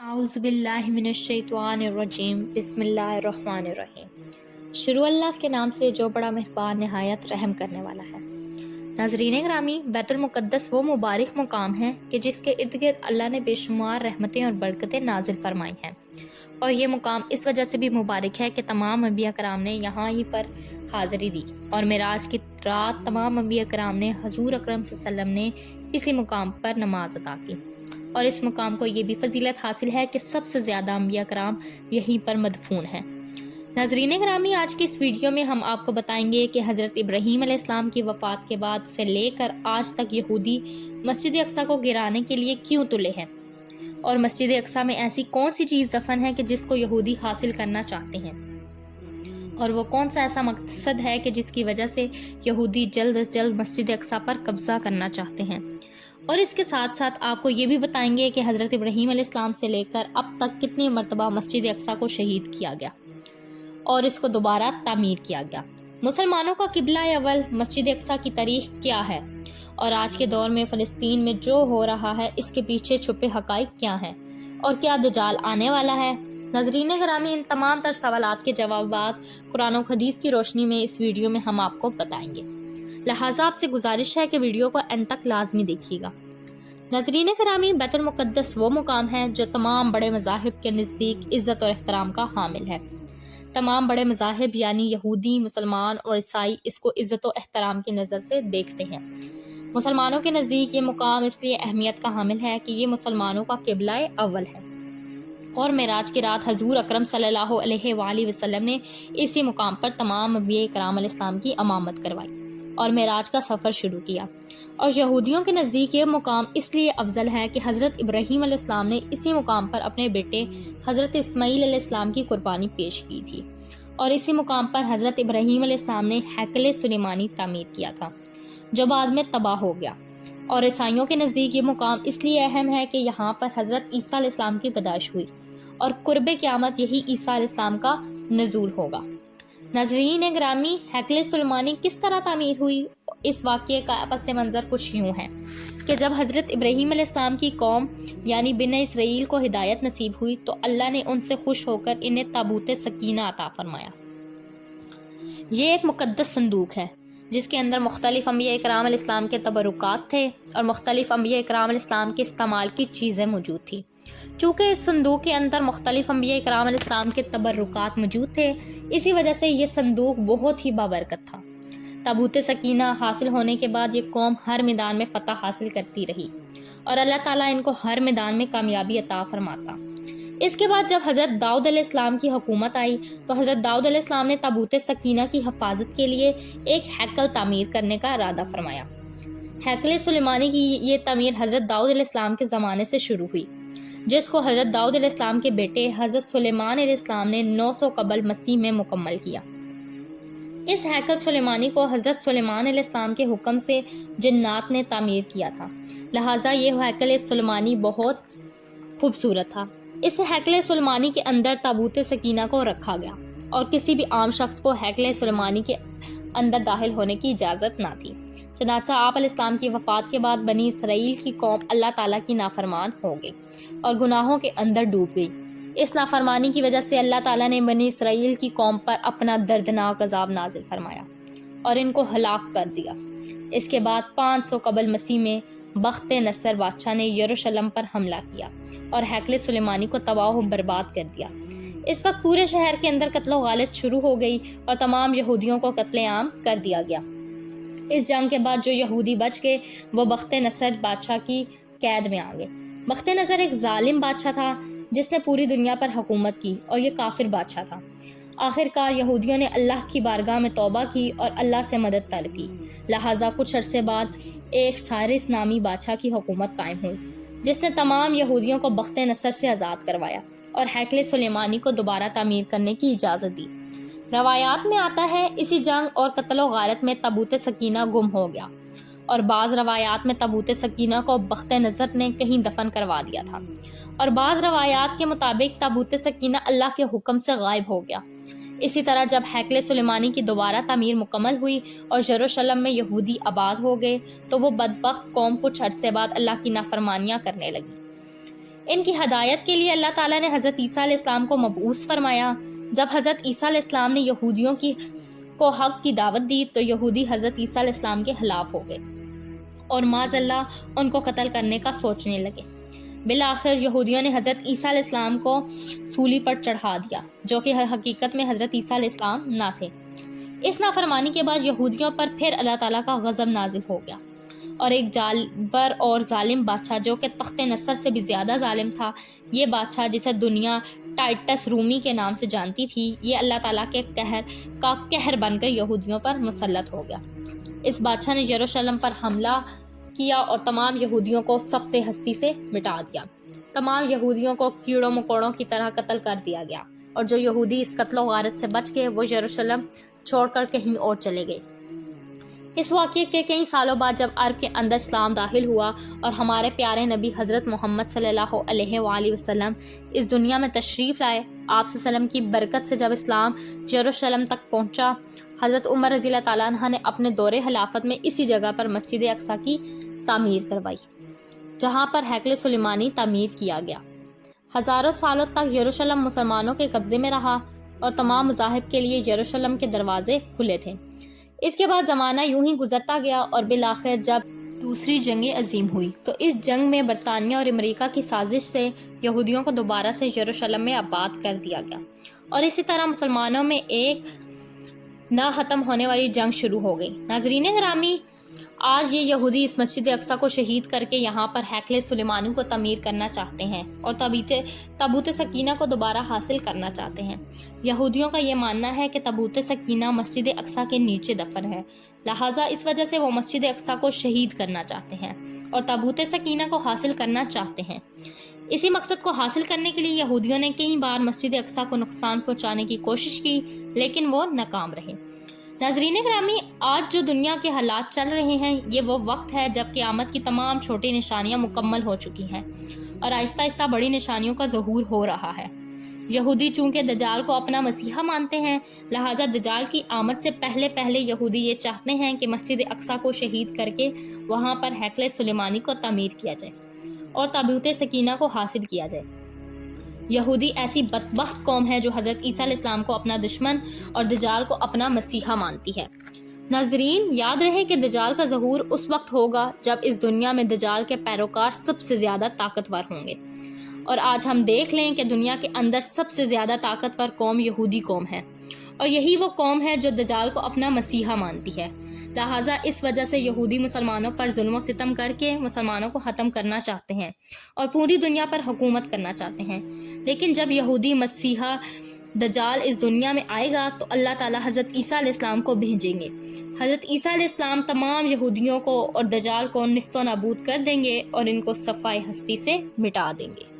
اعوذ باللہ من الشیطان الرجیم بسم اللہ الرحمن الرحیم۔ شروع اللہ کے نام سے جو بڑا مہربان نہایت رحم کرنے والا ہے۔ ناظرین گرامی، بیت المقدس وہ مبارک مقام ہے کہ جس کے ارد گرد اللہ نے بے شمار رحمتیں اور برکتیں نازل فرمائی ہیں، اور یہ مقام اس وجہ سے بھی مبارک ہے کہ تمام انبیاء کرام نے یہاں ہی پر حاضری دی، اور معراج کی رات تمام انبیاء کرام نے حضور اکرم صلی اللہ علیہ وسلم نے اسی مقام پر نماز ادا کی، اور اس مقام کو یہ بھی فضیلت حاصل ہے کہ سب سے زیادہ انبیاء کرام یہیں پر مدفون ہیں۔ ناظرین گرامی، آج کی اس ویڈیو میں ہم آپ کو بتائیں گے کہ حضرت ابراہیم علیہ السلام کی وفات کے بعد سے لے کر آج تک یہودی مسجد اقصیٰ کو گرانے کے لیے کیوں تلے ہیں، اور مسجد اقصیٰ میں ایسی کون سی چیز دفن ہے کہ جس کو یہودی حاصل کرنا چاہتے ہیں، اور وہ کون سا ایسا مقصد ہے کہ جس کی وجہ سے یہودی جلد از جلد مسجد اقصیٰ پر قبضہ کرنا چاہتے ہیں۔ اور اس کے ساتھ ساتھ آپ کو یہ بھی بتائیں گے کہ حضرت ابراہیم علیہ السلام سے لے کر اب تک کتنی مرتبہ مسجد اقصیٰ کو شہید کیا گیا اور اس کو دوبارہ تعمیر کیا گیا۔ مسلمانوں کا قبلہ اول مسجد اقصیٰ کی تاریخ کیا ہے، اور آج کے دور میں فلسطین میں جو ہو رہا ہے اس کے پیچھے چھپے حقائق کیا ہیں، اور کیا دجال آنے والا ہے۔ ناظرین گرامی، ان تمام تر سوالات کے جوابات قرآن و حدیث کی روشنی میں اس ویڈیو میں ہم آپ کو بتائیں گے، لہٰذا آپ سے گزارش ہے کہ ویڈیو کو اینڈ تک لازمی دیکھیے گا۔ ناظرین گرامی، بیت المقدس وہ مقام ہے جو تمام بڑے مذاہب کے نزدیک عزت اور احترام کا حامل ہے۔ تمام بڑے مذاہب یعنی یہودی، مسلمان اور عیسائی اس کو عزت و احترام کی نظر سے دیکھتے ہیں۔ مسلمانوں کے نزدیک یہ مقام اس لیے اہمیت کا حامل ہے کہ یہ مسلمانوں کا قبلہ اول ہے، اور معراج کی رات حضور اکرم صلی اللہ علیہ وآلہ وسلم نے اسی مقام پر تمام انبیاء کرام علیہ السلام کی امامت کروائی اور معراج کا سفر شروع کیا۔ اور یہودیوں کے نزدیک یہ مقام اس لیے افضل ہے کہ حضرت ابراہیم علیہ السلام نے اسی مقام پر اپنے بیٹے حضرت اسماعیل علیہ السلام کی قربانی پیش کی تھی، اور اسی مقام پر حضرت ابراہیم علیہ السلام نے ہیکل سلیمانی تعمیر کیا تھا جو بعد میں تباہ ہو گیا۔ اور عیسائیوں کے نزدیک یہ مقام اس لیے اہم ہے کہ یہاں پر حضرت عیسیٰ علیہ السلام کی پیدائش ہوئی، اور قرب قیامت یہی عیسیٰ علیہ السلام کا نزول ہوگا۔ ناظرین گرامی، ہیکل سلیمانی کس طرح تعمیر ہوئی؟ اس واقعے کا پس منظر کچھ یوں ہے کہ جب حضرت ابراہیم علیہ السلام کی قوم یعنی بنی اسرائیل کو ہدایت نصیب ہوئی تو اللہ نے ان سے خوش ہو کر انہیں تابوت سکینہ عطا فرمایا۔ یہ ایک مقدس صندوق ہے جس کے اندر مختلف انبیاء کرام علیہ السلام کے تبرکات تھے، اور مختلف انبیاء کرام علیہ السلام کے استعمال کی چیزیں موجود تھیں۔ چونکہ اس صندوق کے اندر مختلف انبیاء کرام علیہ السلام کے تبرکات موجود تھے، اسی وجہ سے یہ صندوق بہت ہی بابرکت تھا۔ تابوت سکینہ حاصل ہونے کے بعد یہ قوم ہر میدان میں فتح حاصل کرتی رہی، اور اللہ تعالیٰ ان کو ہر میدان میں کامیابی عطا فرماتا۔ اس کے بعد جب حضرت داؤد علیہ السلام کی حکومت آئی تو حضرت داؤد علیہ السلام نے تابوت سکینہ کی حفاظت کے لیے ایک ہیکل تعمیر کرنے کا ارادہ فرمایا۔ ہیکل سلیمانی کی یہ تعمیر حضرت داؤد علیہ السلام کے زمانے سے شروع ہوئی، جس کو حضرت داؤد علیہ السلام کے بیٹے حضرت سلیمان علیہ السلام نے 900 قبل مسیح میں مکمل کیا۔ اس ہیکل سلیمانی کو حضرت سلیمان علیہ السلام کے حکم سے جنات نے تعمیر کیا تھا، لہٰذا یہ ہیکل سلیمانی بہت خوبصورت تھا۔ اس ہیکل سلیمانی کے اندر تابوت سکینہ کو رکھا گیا، اور کسی بھی عام شخص کو ہیکل سلیمانی کے اندر داخل ہونے کی اجازت نہ تھی۔ چنانچہ آپ علیہ السلام کی وفات کے بعد بنی اسرائیل کی قوم اللہ تعالیٰ کی نافرمان ہو گئی اور گناہوں کے اندر ڈوب گئی۔ اس نافرمانی کی وجہ سے اللہ تعالیٰ نے بنی اسرائیل کی قوم پر اپنا دردناک عذاب نازل فرمایا اور ان کو ہلاک کر دیا۔ اس کے بعد 500 قبل مسیح میں بخت نصر بادشاہ نے یروشلم پر حملہ کیا اور ہیکل سلیمانی کو تباہ و برباد کر دیا۔ اس وقت پورے شہر کے اندر قتل و غارت شروع ہو گئی اور تمام یہودیوں کو قتل عام کر دیا گیا۔ اس جنگ کے بعد جو یہودی بچ گئے وہ بخت نصر بادشاہ کی قید میں آ گئے۔ بخت نصر ایک ظالم بادشاہ تھا جس نے پوری دنیا پر حکومت کی، اور یہ کافر بادشاہ تھا۔ آخر کار یہودیوں نے اللہ کی بارگاہ میں توبہ کی اور اللہ سے مدد طلب کی، لہٰذا کچھ عرصے بعد ایک سائرس نامی بادشاہ کی حکومت قائم ہوئی جس نے تمام یہودیوں کو بخت نصر سے آزاد کروایا اور ہیکل سلیمانی کو دوبارہ تعمیر کرنے کی اجازت دی۔ روایات میں آتا ہے اسی جنگ اور قتل و غارت میں تابوت سکینہ گم ہو گیا، اور بعض روایات میں تابوت سکینہ کو بخت نصر نے کہیں دفن کروا دیا تھا، اور بعض روایات کے مطابق تابوت سکینہ اللہ کے حکم سے غائب ہو گیا۔ اسی طرح جب ہیکل سلیمانی کی دوبارہ تعمیر مکمل ہوئی اور یروشلم میں یہودی آباد ہو گئے تو وہ بدبخت قوم کچھ عرصے بعد اللہ کی نافرمانیاں کرنے لگی۔ ان کی ہدایت کے لیے اللہ تعالیٰ نے حضرت عیسیٰ علیہ السلام کو مبعوث فرمایا۔ جب حضرت عیسیٰ علیہ السلام نے یہودیوں کو حق کی دعوت دی تو یہودی حضرت عیسیٰ علیہ السلام کے خلاف ہو گئے اور معاذ اللہ ان کو قتل کرنے کا سوچنے لگے۔ بالآخر یہودیوں نے حضرت عیسیٰ علیہ السلام کو سولی پر چڑھا دیا، جو کہ حقیقت میں حضرت عیسیٰ علیہ السلام نہ تھے۔ اس نافرمانی کے بعد یہودیوں پر پھر اللہ تعالیٰ کا غضب نازل ہو گیا اور ایک جانبر اور ظالم بادشاہ جو کہ تخت نصر سے بھی زیادہ ظالم تھا، یہ بادشاہ جسے دنیا ٹائٹس رومی کے نام سے جانتی تھی، یہ اللہ تعالیٰ کے قہر بن کر یہودیوں پر مسلط ہو گیا۔ اس بادشاہ نے یروشلم پر حملہ کیا اور تمام یہودیوں کو سفتے ہستی سے مٹا دیا۔ تمام یہودیوں کو کیڑوں مکوڑوں کی طرح قتل کر دیا گیا، اور جو یہودی اس قتل و غارت سے بچ گئے وہ یروشلم چھوڑ کر کہیں اور چلے گئے۔ اس واقعے کے کئی سالوں بعد جب عرب کے اندر اسلام داخل ہوا اور ہمارے پیارے نبی حضرت محمد صلی اللہ علیہ وآلہ وسلم اس دنیا میں تشریف لائے، آپ صلی اللہ علیہ وسلم کی برکت سے جب اسلام یروشلم تک پہنچا، حضرت عمر رضی اللہ تعالیٰ عنہ نے اپنے دور خلافت میں اسی جگہ پر مسجد اقصیٰ کی تعمیر کروائی، جہاں پر ہیکل سلیمانی تعمیر کیا گیا۔ ہزاروں سالوں تک یروشلم مسلمانوں کے قبضے میں رہا اور تمام مذاہب کے لیے یروشلم کے دروازے کھلے تھے۔ اس کے بعد زمانہ یوں ہی گزرتا گیا اور بالآخر جب دوسری جنگ عظیم ہوئی تو اس جنگ میں برطانیہ اور امریکہ کی سازش سے یہودیوں کو دوبارہ سے یروشلم میں آباد کر دیا گیا، اور اسی طرح مسلمانوں میں ایک نہ ختم ہونے والی جنگ شروع ہو گئی۔ ناظرین گرامی، آج یہ یہودی اس مسجد اقصیٰ کو شہید کر کے یہاں پر ہیکل سلیمانی کو تعمیر کرنا چاہتے ہیں اور تابوت سکینہ کو دوبارہ حاصل کرنا چاہتے ہیں۔ یہودیوں کا یہ ماننا ہے کہ تابوت سکینہ مسجد اقصیٰ کے نیچے دفن ہے، لہٰذا اس وجہ سے وہ مسجد اقصیٰ کو شہید کرنا چاہتے ہیں اور تابوت سکینہ کو حاصل کرنا چاہتے ہیں۔ اسی مقصد کو حاصل کرنے کے لیے یہودیوں نے کئی بار مسجد اقصیٰ کو نقصان پہنچانے کی کوشش کی، لیکن وہ ناکام رہے۔ ناظرین گرامی، آج جو دنیا کے حالات چل رہے ہیں، یہ وہ وقت ہے جب قیامت کی تمام چھوٹی نشانیاں مکمل ہو چکی ہیں اور آہستہ آہستہ بڑی نشانیوں کا ظہور ہو رہا ہے۔ یہودی چونکہ دجال کو اپنا مسیحا مانتے ہیں، لہٰذا دجال کی آمد سے پہلے یہودی یہ چاہتے ہیں کہ مسجد اقصیٰ کو شہید کر کے وہاں پر ہیکل سلیمانی کو تعمیر کیا جائے اور تابوت سکینہ کو حاصل کیا جائے۔ یہودی ایسی بدبخت قوم ہے جو حضرت عیسیٰ علیہ السلام کو اپنا دشمن اور دجال کو اپنا مسیحا مانتی ہے۔ ناظرین، یاد رہے کہ دجال کا ظہور اس وقت ہوگا جب اس دنیا میں دجال کے پیروکار سب سے زیادہ طاقتور ہوں گے، اور آج ہم دیکھ لیں کہ دنیا کے اندر سب سے زیادہ طاقتور قوم یہودی قوم ہے، اور یہی وہ قوم ہے جو دجال کو اپنا مسیحا مانتی ہے۔ لہٰذا اس وجہ سے یہودی مسلمانوں پر ظلم و ستم کر کے مسلمانوں کو ختم کرنا چاہتے ہیں اور پوری دنیا پر حکومت کرنا چاہتے ہیں۔ لیکن جب یہودی مسیحا دجال اس دنیا میں آئے گا تو اللہ تعالیٰ حضرت عیسیٰ علیہ السلام کو بھیجیں گے۔ حضرت عیسیٰ علیہ السلام تمام یہودیوں کو اور دجال کو نیست و نابود کر دیں گے اور ان کو صفائے ہستی سے مٹا دیں گے۔